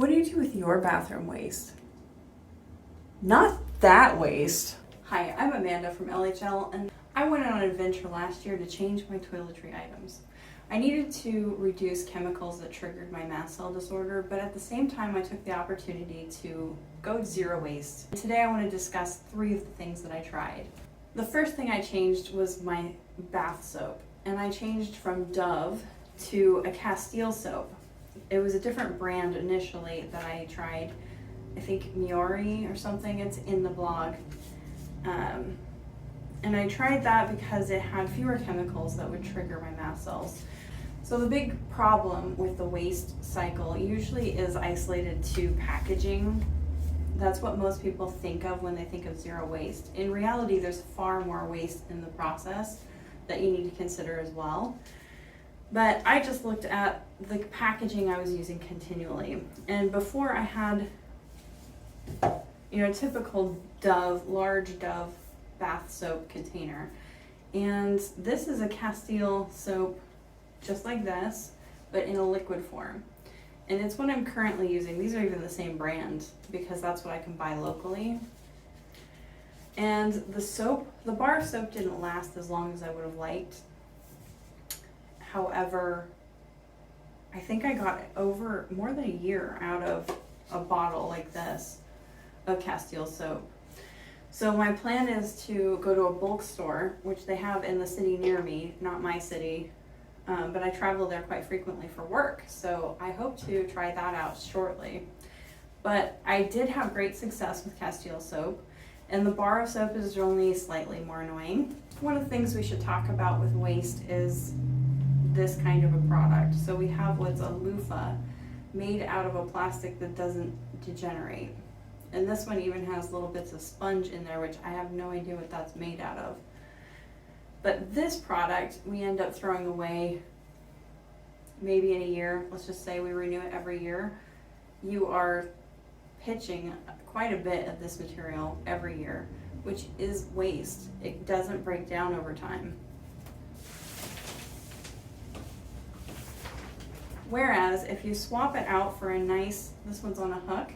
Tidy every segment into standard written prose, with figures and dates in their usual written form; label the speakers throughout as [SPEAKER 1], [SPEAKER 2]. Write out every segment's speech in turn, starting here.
[SPEAKER 1] What do you do with your bathroom waste? Not that waste. Hi, I'm Amanda from LHL, and I went on an adventure last year to change my toiletry items. I needed to reduce chemicals that triggered my mast cell disorder, but at the same time I took the opportunity to go zero waste. Today I want to discuss 3 of the things that I tried. The first thing I changed was my bath soap, and I changed from Dove to a Castile soap. It was a different brand initially that I tried. I think Miori or something, it's in the blog. And I tried that because it had fewer chemicals that would trigger my mast cells. So the big problem with the waste cycle usually is isolated to packaging. That's what most people think of when they think of zero waste. In reality, there's far more waste in the process that you need to consider as well. But I just looked at the packaging I was using continually. And before I had, a typical Dove, large Dove bath soap container. And this is a Castile soap just like this, but in a liquid form. And it's what I'm currently using. These are even the same brand because that's what I can buy locally. And the soap, the bar of soap didn't last as long as I would have liked. However, I think I got over more than a year out of a bottle like this of Castile soap. So my plan is to go to a bulk store, which they have in the city near me, not my city, but I travel there quite frequently for work. So I hope to try that out shortly. But I did have great success with Castile soap, and the bar of soap is only slightly more annoying. One of the things we should talk about with waste is this kind of a product. So we have what's a loofah made out of a plastic that doesn't degenerate. And this one even has little bits of sponge in there, which I have no idea what that's made out of. But this product we end up throwing away maybe in a year. Let's just say we renew it every year. You are pitching quite a bit of this material every year, which is waste. It doesn't break down over time. Whereas if you swap it out for a nice, this one's on a hook,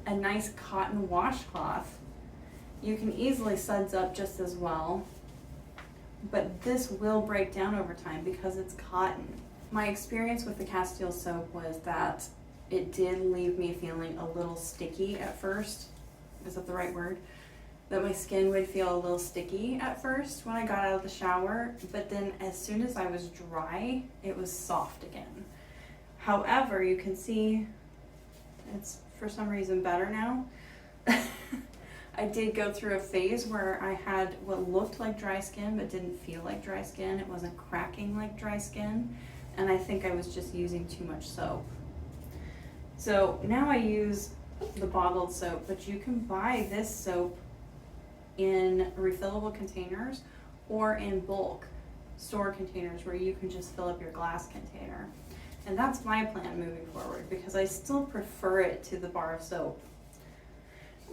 [SPEAKER 1] a nice cotton washcloth, you can easily suds up just as well, but this will break down over time because it's cotton. My experience with the Castile soap was that it did leave me feeling a little sticky at first. Is that the right word? That my skin would feel a little sticky at first when I got out of the shower, but then as soon as I was dry, it was soft again. However, you can see it's for some reason better now. I did go through a phase where I had what looked like dry skin but didn't feel like dry skin. It wasn't cracking like dry skin, and I think I was just using too much soap. So now I use the bottled soap, but you can buy this soap in refillable containers or in bulk store containers where you can just fill up your glass container. And that's my plan moving forward because I still prefer it to the bar of soap.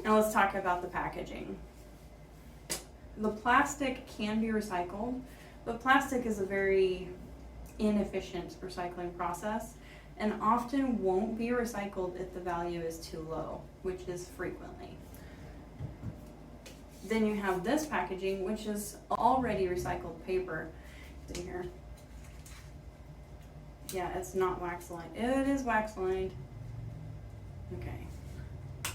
[SPEAKER 1] Now let's talk about the packaging. The plastic can be recycled, but plastic is a very inefficient recycling process and often won't be recycled if the value is too low, which is frequently. Then you have this packaging, which is already recycled paper. See here. Yeah, it's not wax lined. It is wax lined. Okay.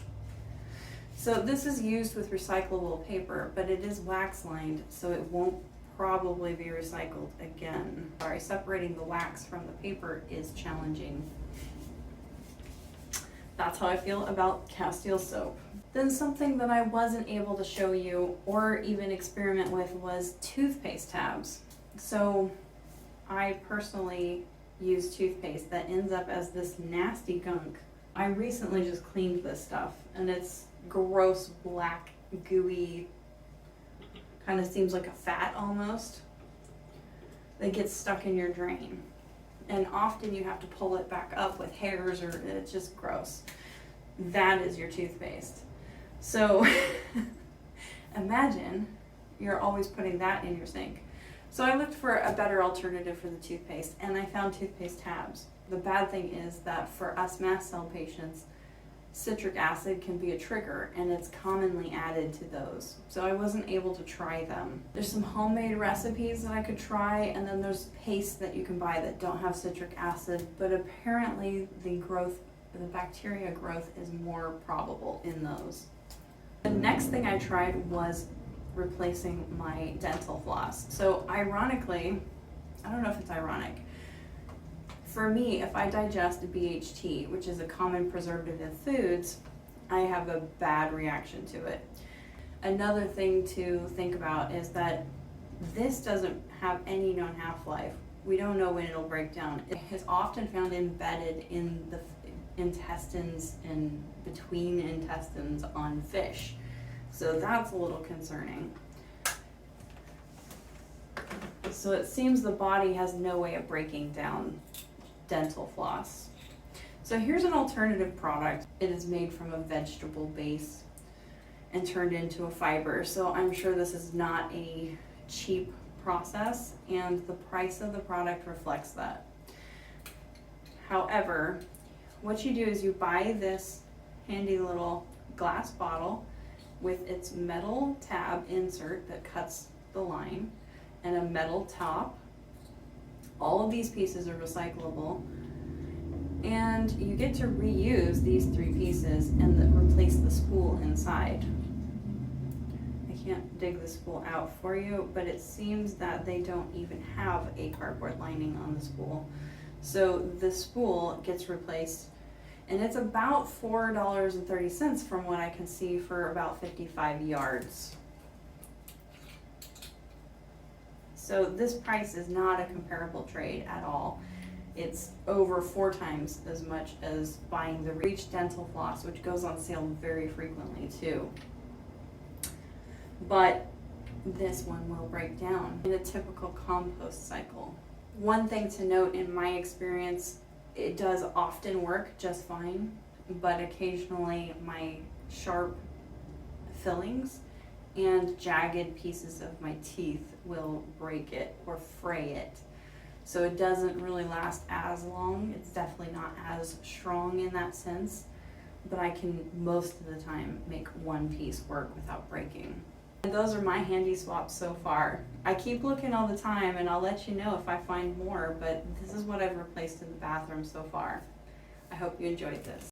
[SPEAKER 1] So this is used with recyclable paper, but it is wax lined, so it won't probably be recycled again. Sorry, separating the wax from the paper is challenging. That's how I feel about Castile soap. Then something that I wasn't able to show you or even experiment with was toothpaste tabs. So I personally use toothpaste that ends up as this nasty gunk. I recently just cleaned this stuff and it's gross, black, gooey, kind of seems like a fat almost, that gets stuck in your drain. And often you have to pull it back up with hairs or it's just gross. That is your toothpaste. So imagine you're always putting that in your sink. So I looked for a better alternative for the toothpaste and I found toothpaste tabs. The bad thing is that for us mast cell patients, citric acid can be a trigger, and it's commonly added to those. So I wasn't able to try them. There's some homemade recipes that I could try, and then there's pastes that you can buy that don't have citric acid, but apparently the bacteria growth is more probable in those. The next thing I tried was replacing my dental floss. So ironically, I don't know if it's ironic, for me, if I digest BHT, which is a common preservative in foods, I have a bad reaction to it. Another thing to think about is that this doesn't have any known half-life. We don't know when it'll break down. It is often found embedded in the intestines and between intestines on fish. So that's a little concerning. So it seems the body has no way of breaking down dental floss. So here's an alternative product. It is made from a vegetable base and turned into a fiber. So I'm sure this is not a cheap process, and the price of the product reflects that. However, what you do is you buy this handy little glass bottle with its metal tab insert that cuts the line and a metal top. All of these pieces are recyclable, and you get to reuse these 3 pieces and replace the spool inside. I can't dig the spool out for you, but it seems that they don't even have a cardboard lining on the spool. So the spool gets replaced, and it's about $4.30 from what I can see for about 55 yards. So this price is not a comparable trade at all. It's over 4 times as much as buying the Reach dental floss, which goes on sale very frequently too. But this one will break down in a typical compost cycle. One thing to note in my experience, it does often work just fine, but occasionally my sharp fillings and jagged pieces of my teeth will break it or fray it. So it doesn't really last as long. It's definitely not as strong in that sense, but I can most of the time make one piece work without breaking. And those are my handy swaps so far. I keep looking all the time, and I'll let you know if I find more, but this is what I've replaced in the bathroom so far. I hope you enjoyed this.